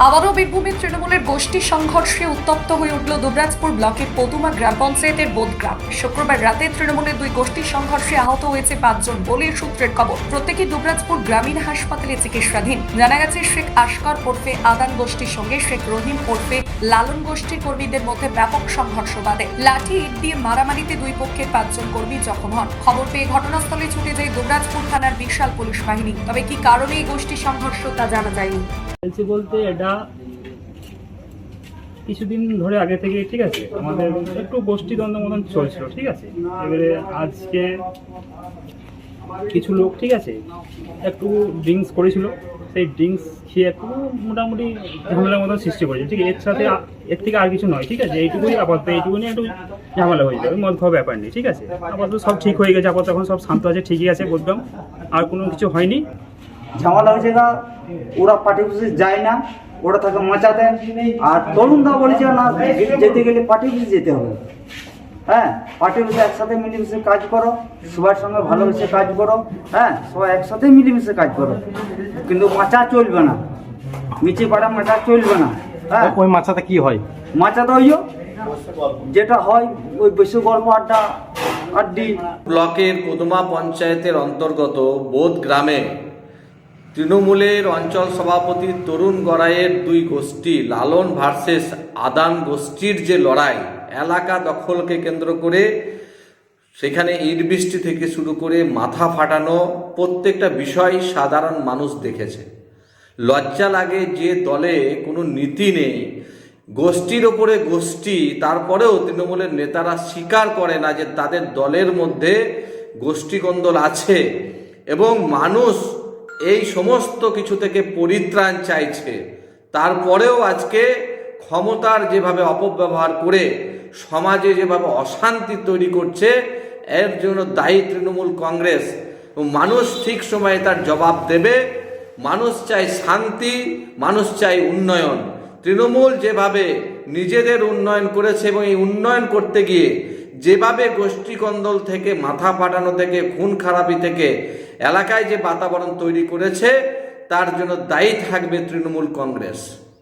আবারও বীরভূমের তৃণমূলের গোষ্ঠী সংঘর্ষে উত্তপ্ত হয়ে উঠল দুবরাজপুর ব্লকের পদুমা গ্রাম পঞ্চায়েতের বোদগ্রাম। শুক্রবার রাতে তৃণমূলের দুই গোষ্ঠী সংঘর্ষে আহত হয়েছে 5 জন বলে সূত্রের খবর। প্রত্যেকেই দুবরাজপুর গ্রামীণ হাসপাতালে চিকিৎসাধীন। জানা গেছে শেখ আশকার ওরফে আদান গোষ্ঠীর সঙ্গে শেখ রহিম ওরফে লালন গোষ্ঠীর কর্মীদের মধ্যে ব্যাপক সংঘর্ষ বাধে। লাঠি ইট দিয়ে মারামারিতে দুই পক্ষের 5 জন কর্মী জখম হন। খবর পেয়ে ঘটনাস্থলে ছুটে যায় দুবরাজপুর থানার বিশাল পুলিশ বাহিনী। তবে কি কারণে এই গোষ্ঠী সংঘর্ষ তা জানা যায়নি। বলতে এটা কিছুদিন ধরে আগে থেকে ঠিক আছে, আমাদের একটু গোষ্ঠী দ্বন্দ্ব মতন চলছিল, ঠিক আছে। এবারে আজকে কিছু লোক ঠিক আছে একটু ড্রিঙ্কস করেছিল, সেই ড্রিঙ্কস খেয়ে একটু মোটামুটি ঝামেলার মতন সৃষ্টি করেছে, ঠিক আছে। এর থেকে আর কিছু নয়, ঠিক আছে। এইটুকুই আপাতত, এইটুকুনি একটু ঝামেলা হয়ে যাবে, মদ খাওয়া ব্যাপার নেই, ঠিক আছে। আপাতত সব ঠিক হয়ে গেছে, আপাতত এখন সব শান্ত আছে, ঠিকই আছে, বলতাম আর কোনো কিছু হয়নি। ঝামেলা হয়েছে না, ওরা পার্টি অফিসে যায় না, ওরা থাকে মাচাতে। আর তরুণদা বলেছে না, যেতে গেলে পার্টি অফিসে যেতে হবে। হ্যাঁ, পার্টি অফিসে একসাথে মিলেমিশে কাজ করো, সবার সঙ্গে ভালোবেসে কাজ করো। হ্যাঁ, সবাই একসাথে মিলেমিশে কাজ করো, কিন্তু মাচা চলবে না, মিচি পাড়া মাচা চলবে না। হ্যাঁ, ওই মাছাতে কি হয়? মাচাতে ওই যেটা হয় ওই বেশি গল্প আড্ডি। ব্লকের পদুমা পঞ্চায়েতের অন্তর্গত বোদ গ্রামে তৃণমূলের অঞ্চল সভাপতি তরুণ গড়াইয়ের দুই গোষ্ঠী লালন ভার্সেস আদান গোষ্ঠীর যে লড়াই, এলাকা দখলকে কেন্দ্র করে সেখানে ইট বৃষ্টি থেকে শুরু করে মাথা ফাটানো প্রত্যেকটা বিষয় সাধারণ মানুষ দেখেছে। লজ্জা লাগে যে দলে কোনো নীতি নেই, গোষ্ঠীর ওপরে গোষ্ঠী, তারপরেও তৃণমূলের নেতারা স্বীকার করে না যে তাদের দলের মধ্যে গোষ্ঠীকন্দল আছে এবং মানুষ এই সমস্ত কিছু থেকে পরিত্রাণ চাইছে। তারপরেও আজকে ক্ষমতার যেভাবে অপব্যবহার করে সমাজে যেভাবে অশান্তি তৈরি করছে, এর জন্য দায়ী তৃণমূল কংগ্রেস। মানুষ ঠিক সময়ে তার জবাব দেবে। মানুষ চায় শান্তি, মানুষ চায় উন্নয়ন। তৃণমূল যেভাবে নিজেদের উন্নয়ন করেছে এবং এই উন্নয়ন করতে গিয়ে যেভাবে গোষ্ঠীকন্দল থেকে, মাথা ফাটানো থেকে, খুন খারাপি থেকে এলাকায় যে বাতাবরণ তৈরি করেছে, তার জন্য দায়ী থাকবে তৃণমূল কংগ্রেস।